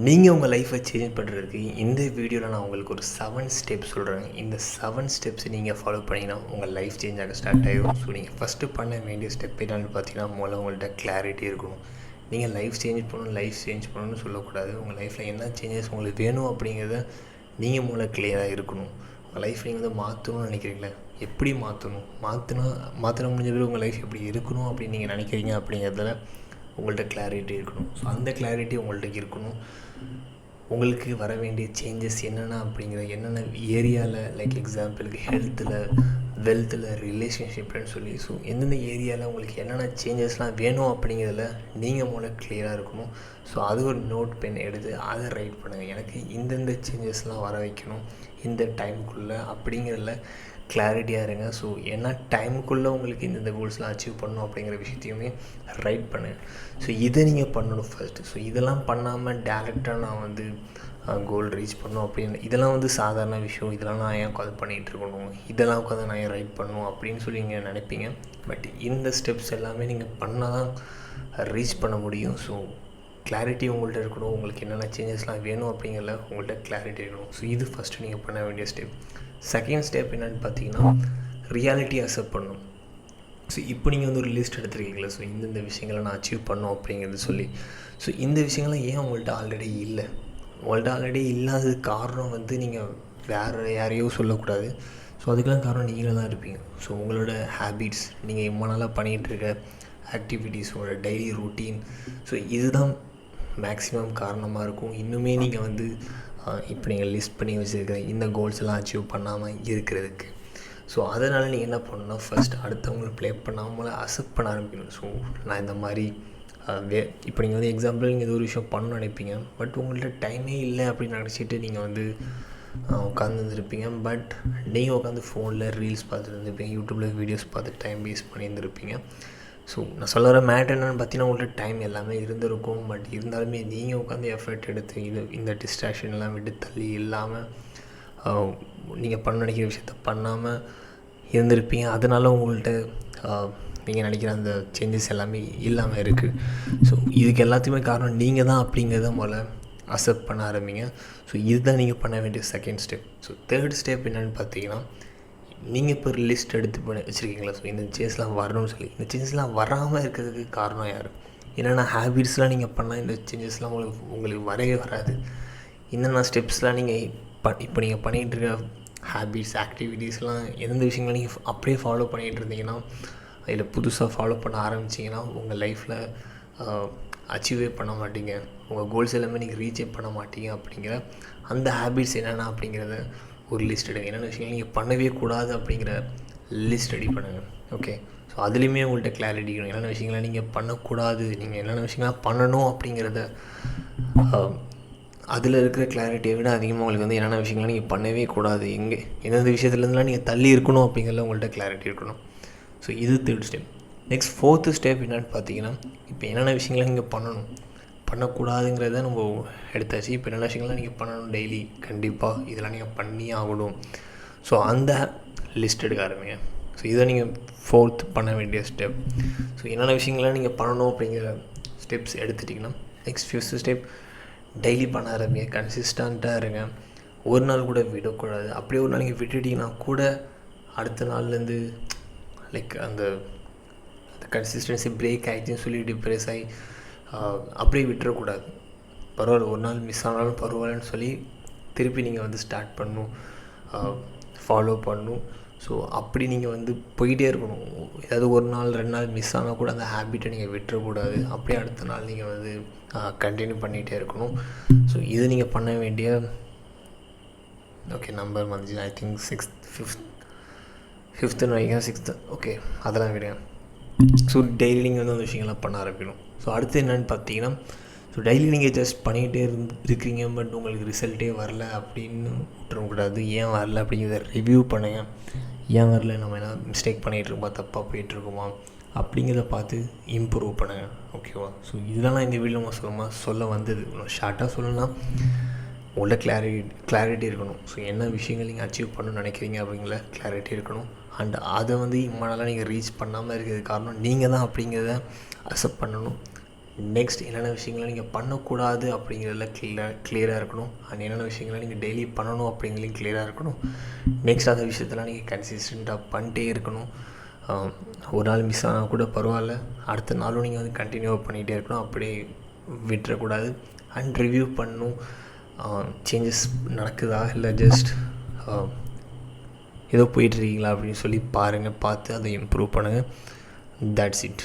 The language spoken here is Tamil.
நீங்கள் உங்கள் லைஃப்பை சேஞ்ச் பண்ணுறதுக்கு இந்த வீடியோவில் நான் உங்களுக்கு ஒரு 7 ஸ்டெப்ஸ் சொல்கிறேன். இந்த 7 ஸ்டெப்ஸ் நீங்கள் ஃபாலோ பண்ணிங்கன்னா உங்கள் லைஃப் சேஞ்ச் ஆக ஸ்டார்ட் ஆகிடும். ஸோ நீங்கள் ஃபஸ்ட்டு பண்ண வேண்டிய ஸ்டெப் என்னன்னு பார்த்தீங்கன்னா, முதல்ல உங்கள்கிட்ட கிளாரிட்டி இருக்கணும். நீங்கள் லைஃப் சேஞ்ச் பண்ணணும்னு சொல்லக்கூடாது. உங்கள் லைஃப்பில் என்ன சேஞ்சஸ் உங்களுக்கு வேணும் அப்படிங்கிறத நீங்கள் முதல்ல கிளியராக இருக்கணும். உங்கள் லைஃப் நீங்கள் வந்து மாற்றணும்னு நினைக்கிறீங்களே, எப்படி மாற்றின முடிஞ்ச பிறகு உங்கள் லைஃப் எப்படி இருக்கணும் அப்படின்னு நீங்கள் நினைக்கிறீங்க அப்படிங்கிறதுல உங்கள்கிட்ட கிளாரிட்டி இருக்கணும். ஸோ அந்த கிளாரிட்டி உங்கள்கிட்ட இருக்கணும். உங்களுக்கு வர வேண்டிய சேஞ்சஸ் என்னென்ன என்னென்ன ஏரியாவில், லைக் எக்ஸாம்பிளுக்கு ஹெல்த்தில், வெல்த்தில், ரிலேஷன்ஷிப்லன்னு சொல்லி, ஸோ எந்தெந்த ஏரியாவில் உங்களுக்கு என்னென்ன சேஞ்சஸ்லாம் வேணும் அப்படிங்கிறதுல நீங்கள் மூலம் கிளியராக இருக்கணும். ஸோ அது ஒரு நோட் பென் எடுத்து அதை ரைட் பண்ணுங்கள். எனக்கு இந்தந்த சேஞ்சஸ்லாம் வர வைக்கணும் இந்த டைமுக்குள்ளே அப்படிங்கிறதுல கிளாரிட்டியாக இருங்க. ஸோ ஏன்னா டைமுக்குள்ளே உங்களுக்கு இந்தந்த கோல்ஸ்லாம் அச்சீவ் பண்ணணும் அப்படிங்கிற விஷயத்தையுமே ரைட் பண்ணுங்கள். ஸோ இதை நீங்கள் பண்ணணும் ஃபஸ்ட்டு. ஸோ இதெல்லாம் பண்ணாமல் டேரெக்டாக நான் வந்து கோல் ரீச் பண்ணணும் அப்படின்னு, இதெல்லாம் வந்து சாதாரண விஷயம், இதெல்லாம் நான் ஏன் உட்காந்து பண்ணிகிட்டு இருக்கணும், இதெல்லாம் உட்காந்து நான் ஏன் ரைட் பண்ணணும் அப்படின்னு சொல்லி நீங்கள் நினைப்பீங்க. பட் இந்த ஸ்டெப்ஸ் எல்லாமே நீங்கள் பண்ணால் தான் ரீச் பண்ண முடியும். ஸோ கிளாரிட்டி உங்கள்கிட்ட இருக்கணும். உங்களுக்கு என்னென்ன சேஞ்சஸ்லாம் வேணும் அப்படிங்கிறத உங்கள்கிட்ட கிளாரிட்டி இருக்கணும். ஸோ இது ஃபஸ்ட்டு நீங்கள் பண்ண வேண்டிய ஸ்டெப். செகண்ட் ஸ்டெப் என்னென்னு பார்த்தீங்கன்னா, ரியாலிட்டி அக்செப்ட் பண்ணணும். ஸோ இப்போ நீங்கள் வந்து ஒரு லிஸ்ட் எடுத்துருக்கீங்களா, ஸோ இந்தந்த விஷயங்களை நான் அச்சீவ் பண்ணணும் அப்படிங்கிறது சொல்லி, ஸோ இந்த விஷயங்கள்லாம் ஏன் உங்கள்கிட்ட ஆல்ரெடி இல்லை? உங்கள்கிட்ட ஆல்ரெடி இல்லாதது காரணம் வந்து நீங்கள் வேறு யாரையோ சொல்லக்கூடாது. ஸோ அதுக்கெல்லாம் காரணம் நீங்களே தான் இருப்பீங்க. ஸோ உங்களோட ஹேபிட்ஸ், நீங்கள் இவ்வளோ நாளாக பண்ணிகிட்ருக்க ஆக்டிவிட்டீஸ், உங்களோட டெய்லி ரொட்டீன், ஸோ இதுதான் மேக்ஸிமம் காரணமாக இருக்கும். இன்னுமே நீங்கள் வந்து இப்போ நீங்கள் லிஸ்ட் பண்ணி வச்சுருக்கிற இந்த கோல்ஸ் எல்லாம் அச்சீவ் பண்ணாமல் இருக்கிறதுக்கு. ஸோ அதனால் நீங்கள் என்ன பண்ணணும்னா, ஃபஸ்ட் அடுத்தவங்களை ப்ளே பண்ணாமல் அக்செப்ட் பண்ண ஆரம்பிக்கணும். ஸோ நான் இந்த மாதிரி இப்போ நீங்கள் வந்து எக்ஸாம்பிள் நீங்கள் ஏதோ ஒரு விஷயம் பண்ணணும்னு நினைப்பீங்க, பட் உங்கள்கிட்ட டைமே இல்லை அப்படின்னு நினச்சிட்டு நீங்கள் வந்து உட்காந்துருப்பீங்க. பட் நீங்கள் உட்காந்து ஃபோனில் ரீல்ஸ் பார்த்துட்டு இருந்திருப்பீங்க, யூடியூப்பில் வீடியோஸ் பார்த்து டைம் வேஸ்ட் பண்ணியிருந்துருப்பீங்க. ஸோ நான் சொல்ல வர மேட்டர் என்னென்னு பார்த்தீங்கன்னா, உங்கள்கிட்ட டைம் எல்லாமே இருந்திருக்கும். பட் இருந்தாலுமே நீங்கள் உட்காந்து எஃபர்ட் எடுத்து இந்த டிஸ்ட்ராக்ஷன்லாம் விட்டு தள்ளி இல்லாமல் நீங்கள் பண்ண நினைக்கிற விஷயத்த பண்ணாமல் இருந்திருப்பீங்க. அதனால உங்கள்கிட்ட நீங்கள் நினைக்கிற அந்த சேஞ்சஸ் எல்லாமே இல்லாமல் இருக்குது. ஸோ இதுக்கு எல்லாத்தையுமே காரணம் நீங்கள் தான் அப்படிங்கிறத முதல்ல அக்செப்ட் பண்ண ஆரம்பிங்க. ஸோ இதுதான் நீங்கள் பண்ண வேண்டிய second step. So third step என்னென்னு பார்த்தீங்கன்னா, நீங்கள் இப்போ ஒரு லிஸ்ட் எடுத்து பண்ணி வச்சுருக்கீங்களா, ஸோ இந்த சேஞ்சஸ்லாம் வரணும்னு சொல்லி, இந்த சேஞ்சஸ்லாம் வராமல் இருக்கிறதுக்கு காரணம் யார்? என்னென்ன ஹேபிட்ஸ்லாம் நீங்கள் பண்ணால் இந்த சேஞ்சஸ்லாம் உங்களுக்கு வரவே வராது? என்னென்ன ஸ்டெப்ஸ்லாம் நீங்கள் இப்போ நீங்கள் பண்ணிகிட்டு இருக்க ஹேபிட்ஸ், ஆக்டிவிட்டீஸ்லாம் எந்தெந்த விஷயங்கள் நீங்கள் அப்படியே ஃபாலோ பண்ணிகிட்டு இருந்தீங்கன்னா, அதில் புதுசாக ஃபாலோ பண்ண ஆரம்பிச்சிங்கன்னா உங்கள் லைஃப்பில் அச்சீவே பண்ண மாட்டீங்க, உங்கள் கோல்ஸ் எல்லாமே நீங்கள் ரீச்சே பண்ண மாட்டீங்க. அப்படிங்கிற அந்த ஹேபிட்ஸ் என்னென்ன அப்படிங்கிறத ஒரு லிஸ்ட் எடுங்க. என்னென்ன விஷயங்கள் நீங்கள் பண்ணவே கூடாது அப்படிங்கிற லிஸ்ட் ரெடி பண்ணுங்கள். ஓகே, ஸோ அதுலேயுமே உங்கள்கிட்ட கிளாரிட்டி இருக்கணும். என்னென்ன விஷயங்களை நீங்கள் பண்ணக்கூடாது, நீங்கள் என்னென்ன விஷயங்கள்லாம் பண்ணணும் அப்படிங்கிறத, அதில் இருக்கிற கிளாரிட்டியை விட அதிகமாக உங்களுக்கு வந்து என்னென்ன விஷயங்கள்லாம் நீங்கள் பண்ணவே கூடாது, எந்தெந்த விஷயத்துலேருந்துலாம் நீங்கள் தள்ளி இருக்கணும் அப்படிங்கிறத உங்கள்கிட்ட கிளாரிட்டி இருக்கணும். ஸோ இது third step. Next fourth step என்னென்னு பார்த்தீங்கன்னா, இப்போ என்னென்ன விஷயங்கள்லாம் நீங்கள் பண்ணக்கூடாதுங்கிறத நம்ம எடுத்தாச்சு. இப்போ என்னென்ன விஷயங்கள்லாம் நீங்கள் பண்ணணும் டெய்லி, கண்டிப்பாக இதெல்லாம் நீங்கள் பண்ணி ஆகணும். ஸோ அந்த லிஸ்ட் எடுக்க ஆரம்பிங்க. ஸோ இதை நீங்கள் ஃபோர்த் பண்ண வேண்டிய ஸ்டெப். ஸோ என்னென்ன விஷயங்கள்லாம் நீங்கள் பண்ணணும் அப்படிங்கிற ஸ்டெப்ஸ் எடுத்துட்டிங்கன்னா, நெக்ஸ்ட் ஃபிஃப்த் ஸ்டெப், டெய்லி பண்ண ஆரம்பிங்க. கன்சிஸ்டண்ட்டாக இருங்க. ஒரு நாள் கூட விடக்கூடாது. அப்படியே ஒரு நாள் நீங்கள் விட்டுட்டிங்கன்னா கூட அடுத்த நாள்லேருந்து லைக் அந்த கன்சிஸ்டன்சி பிரேக் ஆகிடுச்சின்னு சொல்லி டிப்ரெஸ் ஆகி அப்படியே விட்டுறக்கூடாது. பரவாயில்ல, ஒரு நாள் மிஸ் ஆனாலும் பரவாயில்லன்னு சொல்லி திருப்பி நீங்கள் வந்து ஸ்டார்ட் பண்ணணும், ஃபாலோ பண்ணணும். ஸோ அப்படி நீங்கள் வந்து போயிட்டே இருக்கணும். ஏதாவது ஒரு நாள் 2 நாள் மிஸ் ஆனால் கூட அந்த ஹேபிட்டை நீங்கள் விட்டுறக்கூடாது. அப்படியே அடுத்த நாள் நீங்கள் வந்து கண்டினியூ பண்ணிகிட்டே இருக்கணும். ஸோ இது நீங்கள் பண்ண வேண்டிய நம்பர் வந்துச்சு. ஐ திங்க் ஃபிஃப்த்துன்னு வைங்க, 6th. ஓகே, அதெல்லாம் விடுங்க. ஸோ டெய்லி நீங்கள் வந்து அந்த விஷயங்கள்லாம் பண்ண ஆரம்பிக்கணும். ஸோ அடுத்து என்னென்னு பார்த்தீங்கன்னா, ஸோ டெய்லி நீங்கள் ஜஸ்ட் பண்ணிகிட்டே இருக்கீங்க, பட் உங்களுக்கு ரிசல்ட்டே வரல அப்படின்னு விட்டுறக்கூடாது. ஏன் வரல அப்படிங்கிறத ரிவ்யூ பண்ணுங்கள். ஏன் வரல, நம்ம என்ன மிஸ்டேக் பண்ணிகிட்ருக்கோமா, தப்பாக போயிட்டுருக்கோமா அப்படிங்கிறத பார்த்து இம்ப்ரூவ் பண்ணுங்கள். ஓகேவா? ஸோ இதெல்லாம் இந்த வீடியோ நம்ம சொல்ல வந்தது. ஷார்ட்டாக சொல்லணும்னா, உங்கள்கிட்ட கிளாரிட்டி இருக்கணும். ஸோ என்ன விஷயங்கள் நீங்கள் அச்சீவ் பண்ணணும்னு நினைக்கிறீங்க அப்படிங்கிற கிளாரிட்டி இருக்கணும். அண்ட் அதை வந்து இம்மனாலாம் நீங்கள் ரீச் பண்ணாமல் இருக்கிறது காரணம் நீங்கள் தான் அப்படிங்கிறத அக்செப்ட் பண்ணணும். நெக்ஸ்ட் என்னென்ன விஷயங்களை நீங்கள் பண்ணக்கூடாது அப்படிங்கிறதுல கிளியராக இருக்கணும். அண்ட் என்னென்ன விஷயங்களை நீங்கள் டெய்லி பண்ணணும் அப்படிங்கிறதுலையும் கிளியராக இருக்கணும். நெக்ஸ்ட் அந்த விஷயத்தெல்லாம் நீங்கள் கன்சிஸ்டண்ட்டாக பண்ணிட்டே இருக்கணும். ஒரு நாள் மிஸ் ஆனால் கூட பரவாயில்ல, அடுத்த நாளும் நீங்கள் வந்து கண்டினியூவாக பண்ணிகிட்டே இருக்கணும். அப்படியே விட்டுறக்கூடாது. அண்ட் ரிவ்யூ பண்ணணும். சேஞ்சஸ் நடக்குதா இல்லை ஜஸ்ட் ஏதோ போயிட்டுருக்கீங்களா அப்படின்னு சொல்லி பாருங்கள். பார்த்து அதை இம்ப்ரூவ் பண்ணுங்கள். That's it.